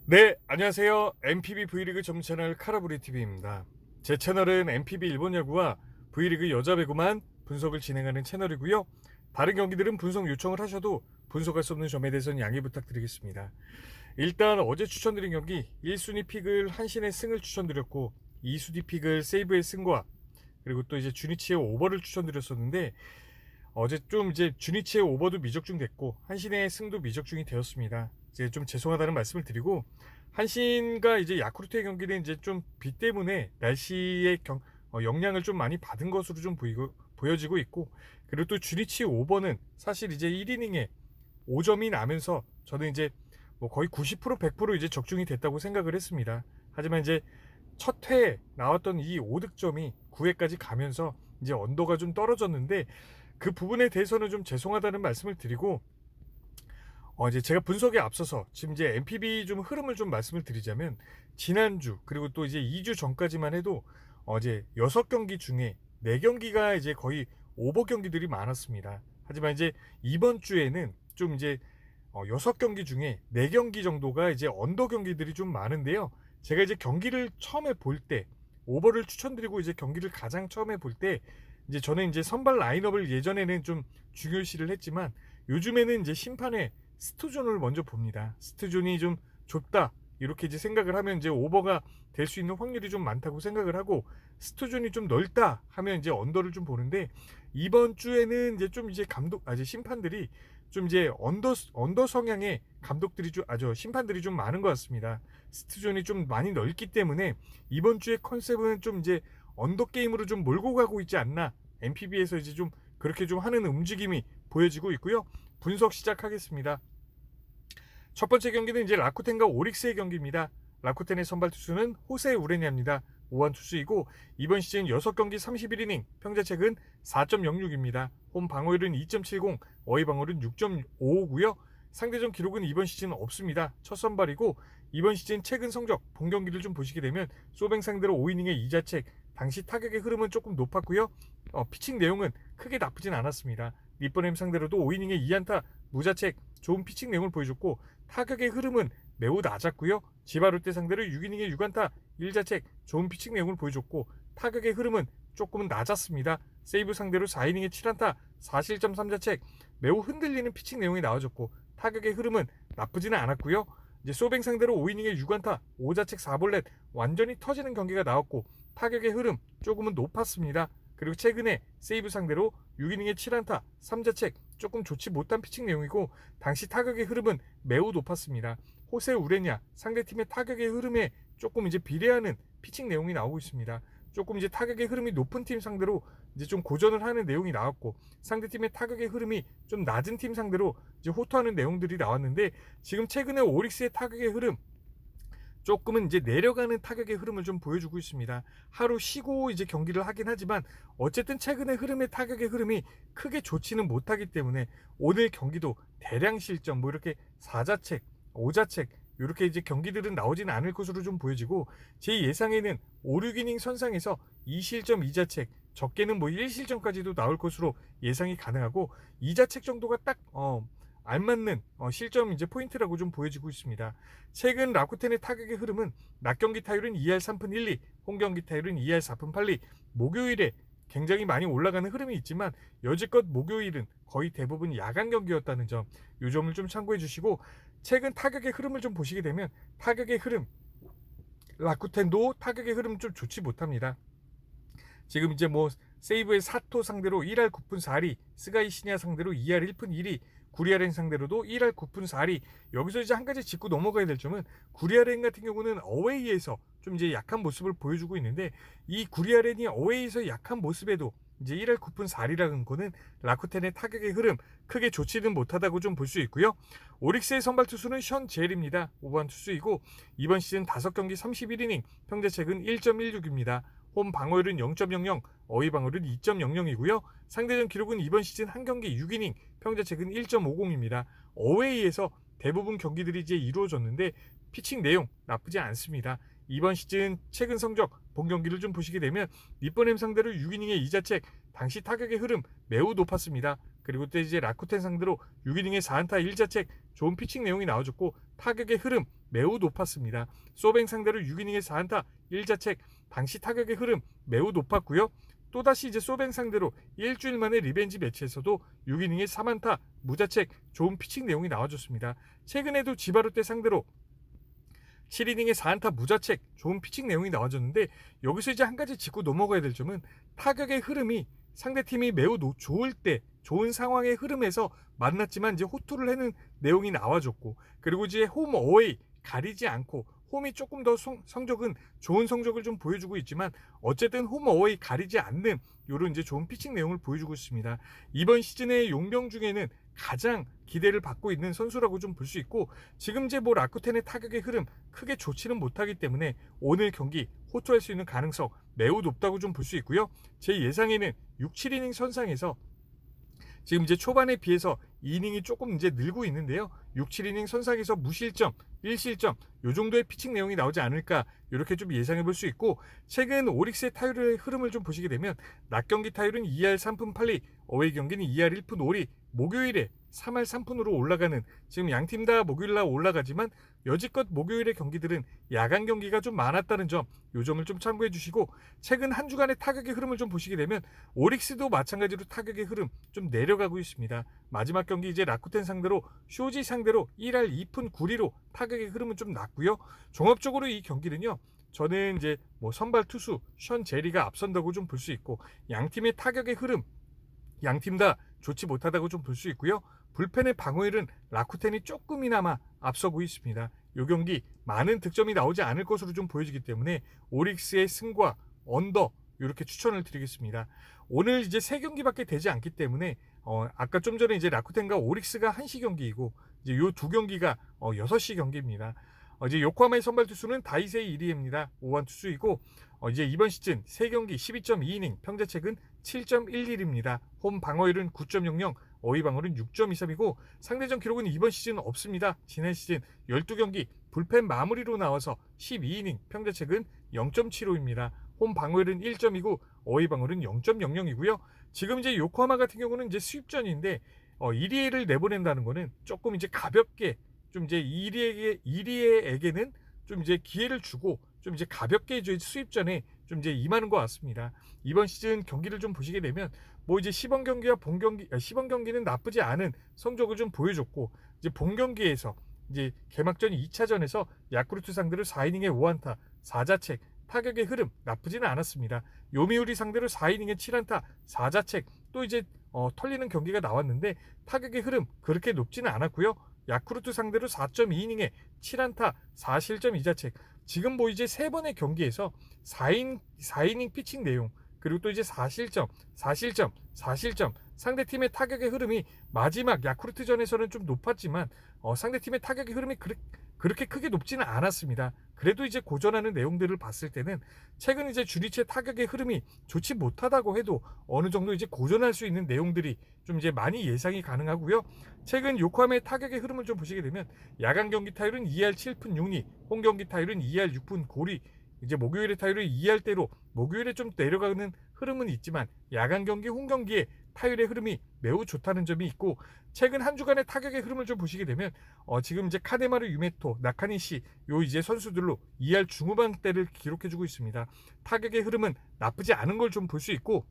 네, 안녕하세요. MPB V리그 전문 채널 카라브리TV입니다. 제 채널은 MPB 일본 야구와 V리그 여자 배구만 분석을 진행하는 채널이고요. 다른 경기들은 분석 요청을 하셔도 분석할 수 없는 점에 대해서는 양해 부탁드리겠습니다. 일단 어제 추천드린 경기 1순위 픽을 한신의 승을 추천드렸고 2순위 픽을 세이브의 승과 그리고 또 이제 주니치의 오버를 추천드렸었는데 어제 좀 이제 주니치의 오버도 미적중 됐고 한신의 승도 미적중이 되었습니다. 이제 좀 죄송하다는 말씀을 드리고 한신과 이제 야쿠르트의 경기는 이제 좀 비 때문에 날씨의 영향을 좀 많이 받은 것으로 좀 보여지고 있고 그리고 또 주니치 오버는 사실 이제 1이닝에 5점이 나면서 저는 이제 뭐 거의 90% 100% 이제 적중이 됐다고 생각을 했습니다. 하지만 이제 첫 회에 나왔던 이 5득점이 9회까지 가면서 이제 언더가 좀 떨어졌는데 그 부분에 대해서는 좀 죄송하다는 말씀을 드리고 이제 제가 분석에 앞서서 지금 이제 MPB 좀 흐름을 좀 말씀을 드리자면 지난주 그리고 또 이제 2주 전까지만 해도 어제 6경기 중에 4경기가 이제 거의 오버 경기들이 많았습니다. 하지만 이제 이번 주에는 좀 이제 6경기 중에 4경기 정도가 이제 언더 경기들이 좀 많은데요. 제가 이제 경기를 처음에 볼 때 오버를 추천드리고 이제 경기를 가장 처음에 볼 때 이제 저는 이제 선발 라인업을 예전에는 좀 중요시를 했지만 요즘에는 이제 심판의 스트존을 먼저 봅니다. 스트존이 좀 좁다 이렇게 이제 생각을 하면 이제 오버가 될 수 있는 확률이 좀 많다고 생각을 하고 스트존이 좀 넓다 하면 이제 언더를 좀 보는데 이번 주에는 이제 좀 이제 이제 심판들이 좀 이제 언더 성향의 감독들이 심판들이 좀 많은 것 같습니다. 스트존이 좀 많이 넓기 때문에 이번 주의 컨셉은 좀 이제 언더 게임으로 좀 몰고 가고 있지 않나 MPB에서 이제 좀 그렇게 좀 하는 움직임이 보여지고 있고요. 분석 시작하겠습니다. 첫 번째 경기는 이제 라쿠텐과 오릭스의 경기입니다. 라쿠텐의 선발 투수는 호세 우레냐입니다. 5원 투수이고 이번 시즌 6경기 31이닝 평자책은 4.06입니다. 홈 방어율은 2.70, 어휘 방어율은 6.55고요. 상대전 기록은 이번 시즌 없습니다. 첫 선발이고 이번 시즌 최근 성적 본 경기를 좀 보시게 되면 소뱅 상대로 5이닝의 2자책, 당시 타격의 흐름은 조금 높았고요. 피칭 내용은 크게 나쁘진 않았습니다. 리버햄 상대로도 5이닝에 2안타 무자책 좋은 피칭 내용을 보여줬고 타격의 흐름은 매우 낮았고요. 지바롯데 상대로 6이닝에 6안타 1자책 좋은 피칭 내용을 보여줬고 타격의 흐름은 조금은 낮았습니다. 세이브 상대로 4이닝에 7안타 4실점 3자책 매우 흔들리는 피칭 내용이 나와줬고 타격의 흐름은 나쁘지는 않았고요. 이제 소뱅 상대로 5이닝에 6안타 5자책 4볼넷 완전히 터지는 경기가 나왔고 타격의 흐름 조금은 높았습니다. 그리고 최근에 세이브 상대로 6이닝에 7안타 3자책 조금 좋지 못한 피칭 내용이고 당시 타격의 흐름은 매우 높았습니다. 호세 우레냐 상대팀의 타격의 흐름에 조금 이제 비례하는 피칭 내용이 나오고 있습니다. 조금 이제 타격의 흐름이 높은 팀 상대로 이제 좀 고전을 하는 내용이 나왔고 상대팀의 타격의 흐름이 좀 낮은 팀 상대로 이제 호투하는 내용들이 나왔는데 지금 최근에 오릭스의 타격의 흐름 조금은 이제 내려가는 타격의 흐름을 좀 보여주고 있습니다. 하루 쉬고 이제 경기를 하긴 하지만 어쨌든 최근의 흐름의 타격의 흐름이 크게 좋지는 못하기 때문에 오늘 경기도 대량 실점 뭐 이렇게 4자책, 5자책 이렇게 이제 경기들은 나오지는 않을 것으로 좀 보여지고 제 예상에는 5, 6이닝 선상에서 2실점 2자책 적게는 뭐 1실점까지도 나올 것으로 예상이 가능하고 2자책 정도가 딱 알맞는 실점 이제 포인트라고 좀 보여지고 있습니다. 최근 라쿠텐의 타격의 흐름은 낮 경기 타율은 2할 3푼 1리, 홈 경기 타율은 2할 4푼 8리. 목요일에 굉장히 많이 올라가는 흐름이 있지만 여지껏 목요일은 거의 대부분 야간 경기였다는 점, 이 점을 좀 참고해 주시고 최근 타격의 흐름을 좀 보시게 되면 타격의 흐름 라쿠텐도 타격의 흐름 좀 좋지 못합니다. 지금 이제 뭐 세이브의 사토 상대로 1할 9푼 4리, 스가이 시냐 상대로 2할 1푼 1리, 구리아렌 상대로도 1할 9푼 4리. 여기서 이제 한 가지 짚고 넘어가야 될 점은 구리아렌 같은 경우는 어웨이에서 좀 이제 약한 모습을 보여주고 있는데 이 구리아렌이 어웨이에서 약한 모습에도 이제 1할 9푼 4리라는 거는 라쿠텐의 타격의 흐름 크게 좋지는 못하다고 좀 볼 수 있고요. 오릭스의 선발 투수는 션 젤입니다. 5번 투수이고 이번 시즌 5경기 31이닝 평자책은 1.16입니다. 홈 방어율은 0.00, 어휘 방어율은 2.00이고요. 상대전 기록은 이번 시즌 한 경기 6이닝, 평자책은 1.50입니다. 어웨이에서 대부분 경기들이 이제 이루어졌는데 피칭 내용 나쁘지 않습니다. 이번 시즌 최근 성적 본 경기를 좀 보시게 되면 니퍼햄 상대로 6이닝의 2자책 당시 타격의 흐름 매우 높았습니다. 그리고 또 이제 라쿠텐 상대로 6이닝에 4안타 1자책 좋은 피칭 내용이 나와줬고 타격의 흐름 매우 높았습니다. 소뱅 상대로 6이닝에 4안타 1자책 당시 타격의 흐름 매우 높았고요. 또다시 이제 소뱅 상대로 일주일 만에 리벤지 매치에서도 6이닝에 3안타 무자책 좋은 피칭 내용이 나와줬습니다. 최근에도 지바르테 상대로 7이닝에 4안타 무자책 좋은 피칭 내용이 나와줬는데 여기서 이제 한 가지 짚고 넘어가야 될 점은 타격의 흐름이 상대팀이 매우 좋을 때 좋은 상황의 흐름에서 만났지만 이제 호투를 하는 내용이 나와줬고 그리고 이제 홈 어웨이 가리지 않고 홈이 조금 더 성적은 좋은 성적을 좀 보여주고 있지만 어쨌든 홈 어웨이 가리지 않는 이런 이제 좋은 피칭 내용을 보여주고 있습니다. 이번 시즌의 용병 중에는 가장 기대를 받고 있는 선수라고 좀 볼 수 있고 지금 이제 뭐 라쿠텐의 타격의 흐름 크게 좋지는 못하기 때문에 오늘 경기 호투할 수 있는 가능성 매우 높다고 좀 볼 수 있고요. 제 예상에는 6, 7이닝 선상에서 지금 이제 초반에 비해서 이닝이 조금 이제 늘고 있는데요. 6, 7이닝 선상에서 무실점, 1실점 요 정도의 피칭 내용이 나오지 않을까 이렇게 좀 예상해 볼 수 있고 최근 오릭스의 타율의 흐름을 좀 보시게 되면 낮 경기 타율은 2할 3푼 8리, 어웨이 경기는 2할 1푼 5리, 목요일에 3할 3푼으로 올라가는 지금 양팀 다 목요일날 올라가지만 여지껏 목요일의 경기들은 야간 경기가 좀 많았다는 점, 요 점을 좀 참고해 주시고 최근 한 주간의 타격의 흐름을 좀 보시게 되면 오릭스도 마찬가지로 타격의 흐름 좀 내려가고 있습니다. 마지막 경기 이제 라쿠텐 상대로 쇼지 상대로 1할 2푼 9리로 타격의 흐름은 좀 낮고요. 종합적으로 이 경기는요. 저는 이제 뭐 선발 투수 션 제리가 앞선다고 좀 볼 수 있고 양팀의 타격의 흐름 양팀 다 좋지 못하다고 좀 볼 수 있고요. 불펜의 방어율은 라쿠텐이 조금이나마 앞서고 있습니다. 이 경기 많은 득점이 나오지 않을 것으로 좀 보여지기 때문에 오릭스의 승과 언더 이렇게 추천을 드리겠습니다. 오늘 이제 3경기밖에 되지 않기 때문에 아까 좀 전에 이제 라쿠텐과 오릭스가 1시 경기이고 이제 요 두 경기가 6시 경기입니다. 이제 요코하마의 선발 투수는 다이세이 이리에입니다. 5번 투수이고 이제 이번 시즌 3경기 12.2이닝 평자책은 7.11입니다. 홈 방어율은 9.00, 어휘 방어율은 6.23이고 상대전 기록은 이번 시즌 없습니다. 지난 시즌 12경기 불펜 마무리로 나와서 12이닝 평자책은 0.75입니다. 홈 방어율은 1.29, 어휘 방어율은 0.00이고요. 지금 이제 요코하마 같은 경우는 이제 수입전인데 이리에를 내보낸다는 거는 조금 이제 가볍게 좀 이제 이리에에게는 좀 이제 기회를 주고 좀 이제 가볍게 이제 수입전에 좀 이제 임하는 것 같습니다. 이번 시즌 경기를 좀 보시게 되면 뭐 이제 시범 경기와 본 경기 시범 경기는 나쁘지 않은 성적을 좀 보여줬고 이제 본 경기에서 이제 개막전 2차전에서 야쿠르트 상대로 4이닝에 5안타 4자책 타격의 흐름 나쁘지는 않았습니다. 요미우리 상대로 4이닝에 7안타 4자책 또 이제 털리는 경기가 나왔는데 타격의 흐름 그렇게 높지는 않았고요. 야쿠르트 상대로 4.2이닝에 7안타 4실점 2자책 지금 뭐 이제 3번의 경기에서 4이닝 피칭 내용 그리고 또 이제 4실점 상대팀의 타격의 흐름이 마지막 야쿠르트전에서는 좀 높았지만 상대팀의 타격의 흐름이 그렇게 크게 높지는 않았습니다. 그래도 이제 고전하는 내용들을 봤을 때는 최근 이제 주리치의 타격의 흐름이 좋지 못하다고 해도 어느 정도 이제 고전할 수 있는 내용들이 좀 이제 많이 예상이 가능하고요. 최근 요코하마의 타격의 흐름을 좀 보시게 되면 야간 경기 타율은 2할 7푼 6리, 홈 경기 타율은 2할 6푼 9리, 이제 목요일의 타율은 2할대로 목요일에 좀 내려가는 흐름은 있지만 야간 경기, 홈 경기에 타율의 흐름이 매우 좋다는 점이 있고 최근 한 주간의 타격의 흐름을 좀 보시게 되면 지금 이제 카데마르 유메토, 나카니시 요 이제 선수들로 2할 중후반대를 기록해주고 있습니다. 타격의 흐름은 나쁘지 않은 걸 좀 볼 수 있고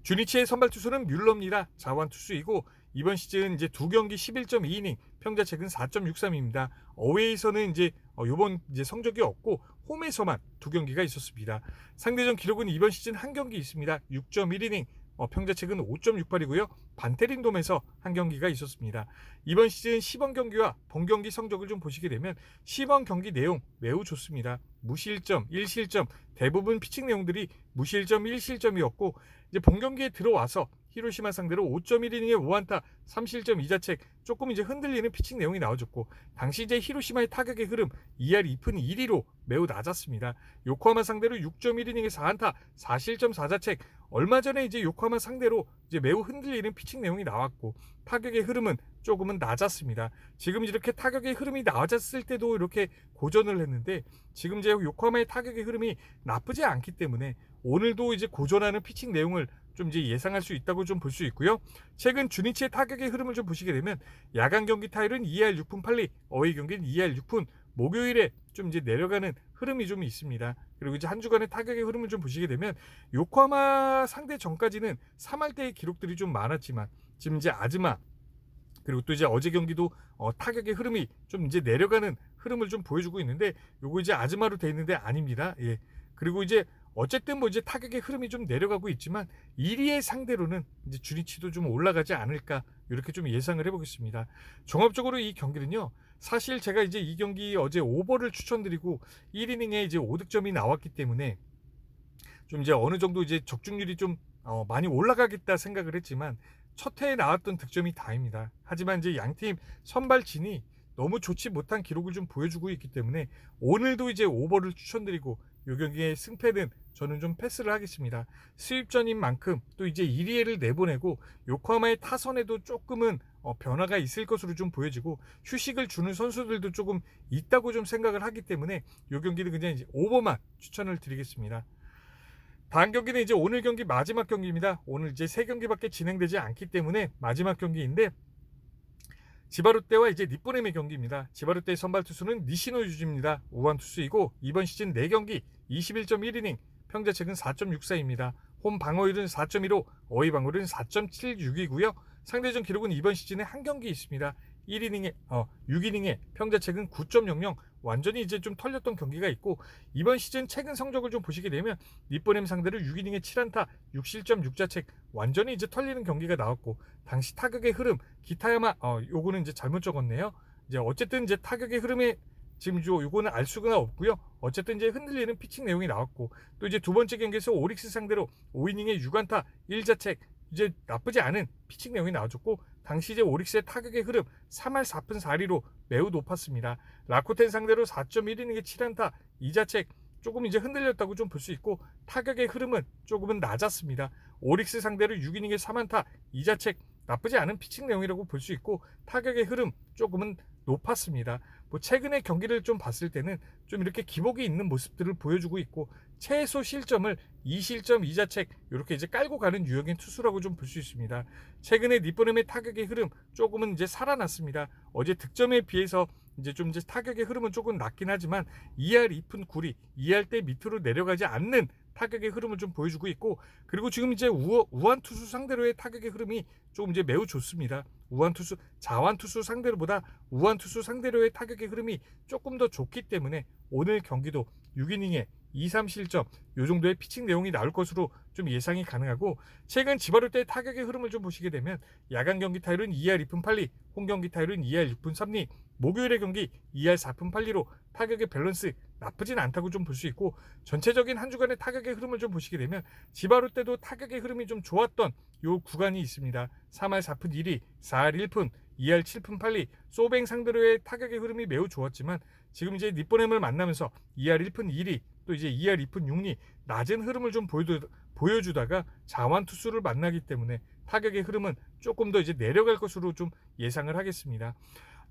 주니치의 선발 투수는 뮬러입니다. 자완 투수이고 이번 시즌 이제 2경기 11.2이닝 평자책은 4.63입니다. 어웨이에서는 이제 요번 이제 성적이 없고 홈에서만 2경기가 있었습니다. 상대전 기록은 이번 시즌 한 경기 있습니다. 6.1이닝 평자책은 5.68이고요. 반테린돔에서 한 경기가 있었습니다. 이번 시즌 시범 경기와 본 경기 성적을 좀 보시게 되면 시범 경기 내용 매우 좋습니다. 무실점, 1실점 대부분 피칭 내용들이 무실점, 1실점이었고 이제 본 경기에 들어와서 히로시마 상대로 5.1이닝에 5안타 3실점 2자책 조금 이제 흔들리는 피칭 내용이 나와줬고 당시 이제 히로시마의 타격의 흐름 2할 2푼 1리로 매우 낮았습니다. 요코하마 상대로 6.1이닝에 4안타 4실점 4자책 얼마 전에 이제 요코하마 상대로 이제 매우 흔들리는 피칭 내용이 나왔고 타격의 흐름은 조금은 낮았습니다. 지금 이렇게 타격의 흐름이 낮았을 때도 이렇게 고전을 했는데 지금 이제 요코하마의 타격의 흐름이 나쁘지 않기 때문에 오늘도 이제 고전하는 피칭 내용을 좀 이제 예상할 수 있다고 좀 볼 수 있고요. 최근 주니치의 타격의 흐름을 좀 보시게 되면 야간 경기 타율은 2할 6푼 8리, 어웨이 경기는 2할 6푼, 목요일에 좀 이제 내려가는 흐름이 좀 있습니다. 그리고 이제 한 주간의 타격의 흐름을 좀 보시게 되면 요코하마 상대 전까지는 3할 때의 기록들이 좀 많았지만 지금 이제 아즈마 그리고 또 이제 어제 경기도 타격의 흐름이 좀 이제 내려가는 흐름을 좀 보여주고 있는데 요거 이제 아즈마로 돼 있는데 아닙니다. 예. 그리고 이제 어쨌든 뭐 이제 타격의 흐름이 좀 내려가고 있지만 1위의 상대로는 이제 주니치도 좀 올라가지 않을까 이렇게 좀 예상을 해보겠습니다. 종합적으로 이 경기는요. 사실 제가 이제 이 경기 어제 오버를 추천드리고 1이닝에 이제 5득점이 나왔기 때문에 좀 이제 어느 정도 이제 적중률이 좀 많이 올라가겠다 생각을 했지만 첫 해에 나왔던 득점이 다입니다. 하지만 이제 양팀 선발진이 너무 좋지 못한 기록을 좀 보여주고 있기 때문에 오늘도 이제 오버를 추천드리고 이 경기의 승패는 저는 좀 패스를 하겠습니다. 수입전인 만큼 또 이제 1위를 내보내고 요코하마의 타선에도 조금은 변화가 있을 것으로 좀 보여지고 휴식을 주는 선수들도 조금 있다고 좀 생각을 하기 때문에 이 경기는 그냥 이제 오버만 추천을 드리겠습니다. 다음 경기는 이제 오늘 경기 마지막 경기입니다. 오늘 이제 3경기밖에 진행되지 않기 때문에 마지막 경기인데 지바롯데와 이제 니포넴의 경기입니다. 지바롯데의 선발 투수는 니시노 유지입니다. 우완 투수이고 이번 시즌 4경기 21.1이닝, 평자책은 4.64입니다. 홈 방어율은 4.15, 어웨이 방어율은 4.76이고요. 상대전 기록은 이번 시즌에 한 경기 있습니다. 6이닝에 평자책은 9.00, 완전히 이제 좀 털렸던 경기가 있고 이번 시즌 최근 성적을 좀 보시게 되면 니포넴 상대를 6이닝에 7안타 6실점 6자책 완전히 이제 털리는 경기가 나왔고 당시 타격의 흐름 기타야마 요거는 이제 잘못 적었네요. 이제 어쨌든 이제 타격의 흐름에 지금 요거는 알 수가 없고요. 어쨌든 이제 흔들리는 피칭 내용이 나왔고 또 이제 두 번째 경기에서 오릭스 상대로 5이닝에 6안타 1자책 이제 나쁘지 않은 피칭 내용이 나와줬고 당시 이제 오릭스의 타격의 흐름 3할 4푼 4리로 매우 높았습니다. 라코텐 상대로 4.1이닝에 7안타 2자책 조금 이제 흔들렸다고 좀 볼 수 있고 타격의 흐름은 조금은 낮았습니다. 오릭스 상대로 6이닝에 3안타 2자책 나쁘지 않은 피칭 내용이라고 볼 수 있고 타격의 흐름 조금은 높았습니다. 뭐 최근의 경기를 좀 봤을 때는 좀 이렇게 기복이 있는 모습들을 보여주고 있고 최소 실점을 2실점 2자책 이렇게 이제 깔고 가는 유형의 투수라고 좀 볼 수 있습니다. 최근에 니포넴의 타격의 흐름 조금은 이제 살아났습니다. 어제 득점에 비해서 이제 좀 이제 타격의 흐름은 조금 낮긴 하지만 2할 2푼 9리 2할 때 밑으로 내려가지 않는 타격의 흐름을 좀 보여주고 있고 그리고 지금 이제 우한 투수 상대로의 타격의 흐름이 조금 이제 매우 좋습니다. 우한 투수 자완 투수 상대로보다 우한 투수 상대로의 타격의 흐름이 조금 더 좋기 때문에 오늘 경기도 6이닝에 2, 3실점 요 정도의 피칭 내용이 나올 것으로 좀 예상이 가능하고 최근 지바롯데의 타격의 흐름을 좀 보시게 되면 야간 경기 타율은 2할 2푼 8리, 홈 경기 타율은 2할 6푼 3리, 목요일의 경기 2할 4푼 8리로 타격의 밸런스 나쁘진 않다고 좀 볼 수 있고 전체적인 한 주간의 타격의 흐름을 좀 보시게 되면 지바롯데도 타격의 흐름이 좀 좋았던 요 구간이 있습니다. 3할 4푼 1리, 4할 1푼, 2할 7푼 8리, 소뱅 상대로의 타격의 흐름이 매우 좋았지만 지금 이제 니포넴을 만나면서 2할 1푼 2리 또 이제 2할 2푼 6리 낮은 흐름을 좀 보여주다가 자완 투수를 만나기 때문에 타격의 흐름은 조금 더 이제 내려갈 것으로 좀 예상을 하겠습니다.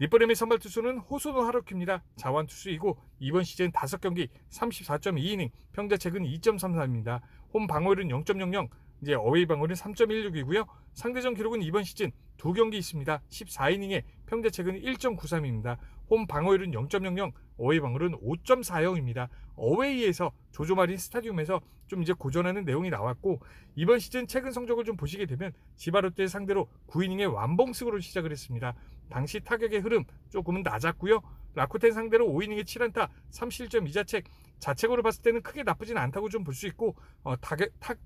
니포넴의 선발 투수는 호소노 하루키입니다. 자완 투수이고 이번 시즌 5경기 34.2이닝, 평자책은 2.33입니다. 홈 방어율은 0.00, 이제 어웨이 방어율은 3.16이고요. 상대전 기록은 이번 시즌 2경기 있습니다. 14이닝에 평자책은 1.93입니다. 홈 방어율은 0.00, 어웨이 방어율은 5.40입니다. 어웨이에서 조조마린 스타디움에서 좀 이제 고전하는 내용이 나왔고 이번 시즌 최근 성적을 좀 보시게 되면 지바롯데 상대로 9이닝에 완봉승으로 시작을 했습니다. 당시 타격의 흐름 조금은 낮았고요. 라코텐 상대로 5이닝에 7안타 3실점 2자책 자책으로 봤을 때는 크게 나쁘진 않다고 좀 볼 수 있고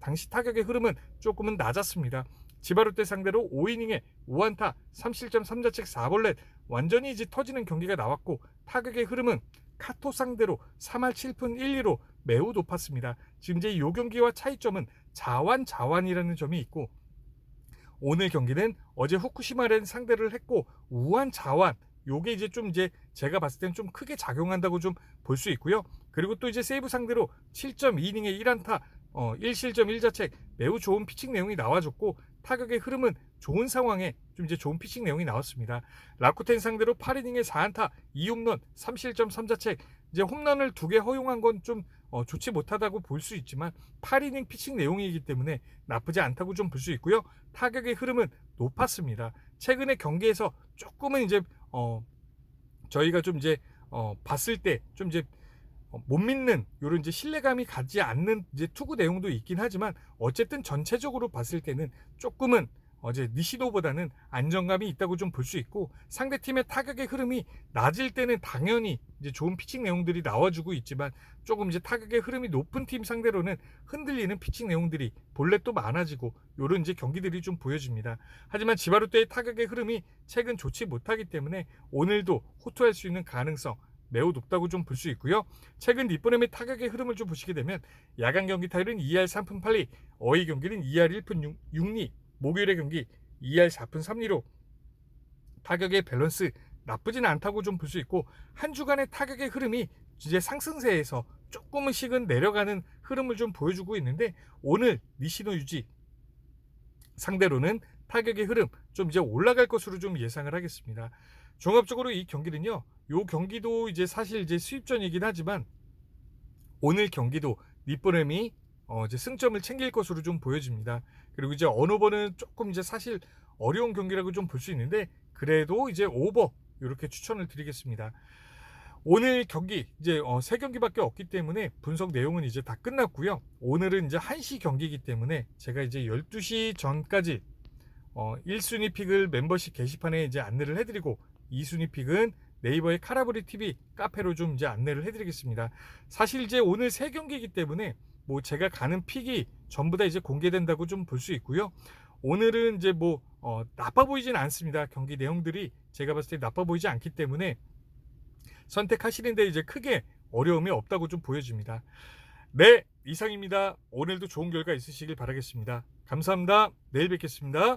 당시 타격의 흐름은 조금은 낮았습니다. 지바롯데 상대로 5이닝에 5안타 3실점 3자책 4볼넷 완전히 이제 터지는 경기가 나왔고 타격의 흐름은 카토 상대로 3할 7푼 1리로 매우 높았습니다. 지금 이제 이 경기와 차이점은 자완이라는 점이 있고 오늘 경기는 어제 후쿠시마를 상대를 했고 우한 자완 요게 이제 좀 이제 제가 봤을 때는 좀 크게 작용한다고 좀 볼 수 있고요. 그리고 또 이제 세이브 상대로 7.2이닝에 1안타 1실점 1자책 매우 좋은 피칭 내용이 나와줬고 타격의 흐름은 좋은 상황에 좀 이제 좋은 피칭 내용이 나왔습니다. 라쿠텐 상대로 8이닝에 4안타 2홈런 3실점 3자책 이제 홈런을 2개 허용한 건 좀 좋지 못하다고 볼 수 있지만 8이닝 피칭 내용이기 때문에 나쁘지 않다고 좀 볼 수 있고요. 타격의 흐름은 높았습니다. 최근의 경기에서 조금은 이제 저희가 좀 이제 봤을 때 좀 이제 못 믿는 요런 이제 신뢰감이 가지 않는 이제 투구 내용도 있긴 하지만 어쨌든 전체적으로 봤을 때는 조금은 어제 니시노보다는 안정감이 있다고 좀 볼 수 있고, 상대팀의 타격의 흐름이 낮을 때는 당연히 이제 좋은 피칭 내용들이 나와주고 있지만 조금 이제 타격의 흐름이 높은 팀 상대로는 흔들리는 피칭 내용들이 본래 또 많아지고 요런 이제 경기들이 좀 보여집니다. 하지만 지바루테의 타격의 흐름이 최근 좋지 못하기 때문에 오늘도 호투할 수 있는 가능성 매우 높다고 좀 볼 수 있고요. 최근 니뽀넴의 타격의 흐름을 좀 보시게 되면 야간 경기 타율은 2할 3푼 8리, 어이 경기는 2할 1푼 6리, 목요일의 경기 2할 4푼 3리로 타격의 밸런스 나쁘진 않다고 좀 볼 수 있고, 한 주간의 타격의 흐름이 이제 상승세에서 조금씩은 내려가는 흐름을 좀 보여주고 있는데, 오늘 니시노 유지 상대로는 타격의 흐름 좀 이제 올라갈 것으로 좀 예상을 하겠습니다. 종합적으로 이 경기는요, 요 경기도 이제 사실 이제 수입전이긴 하지만 오늘 경기도 니뽀넴이 이제 승점을 챙길 것으로 좀 보여집니다. 그리고 이제 언오버는 조금 이제 사실 어려운 경기라고 좀 볼 수 있는데 그래도 이제 오버 이렇게 추천을 드리겠습니다. 오늘 경기 이제 3경기밖에 없기 때문에 분석 내용은 이제 다 끝났고요. 오늘은 이제 1시 경기이기 때문에 제가 이제 12시 전까지 1순위 픽을 멤버십 게시판에 이제 안내를 해드리고 2순위 픽은 네이버의 카라브리 TV 카페로 좀 이제 안내를 해드리겠습니다. 사실 이제 오늘 3경기이기 때문에 뭐 제가 가는 픽이 전부 다 이제 공개된다고 좀 볼 수 있고요. 오늘은 이제 뭐 나빠 보이진 않습니다. 경기 내용들이 제가 봤을 때 나빠 보이지 않기 때문에 선택하시는데 이제 크게 어려움이 없다고 좀 보여집니다. 네, 이상입니다. 오늘도 좋은 결과 있으시길 바라겠습니다. 감사합니다. 내일 뵙겠습니다.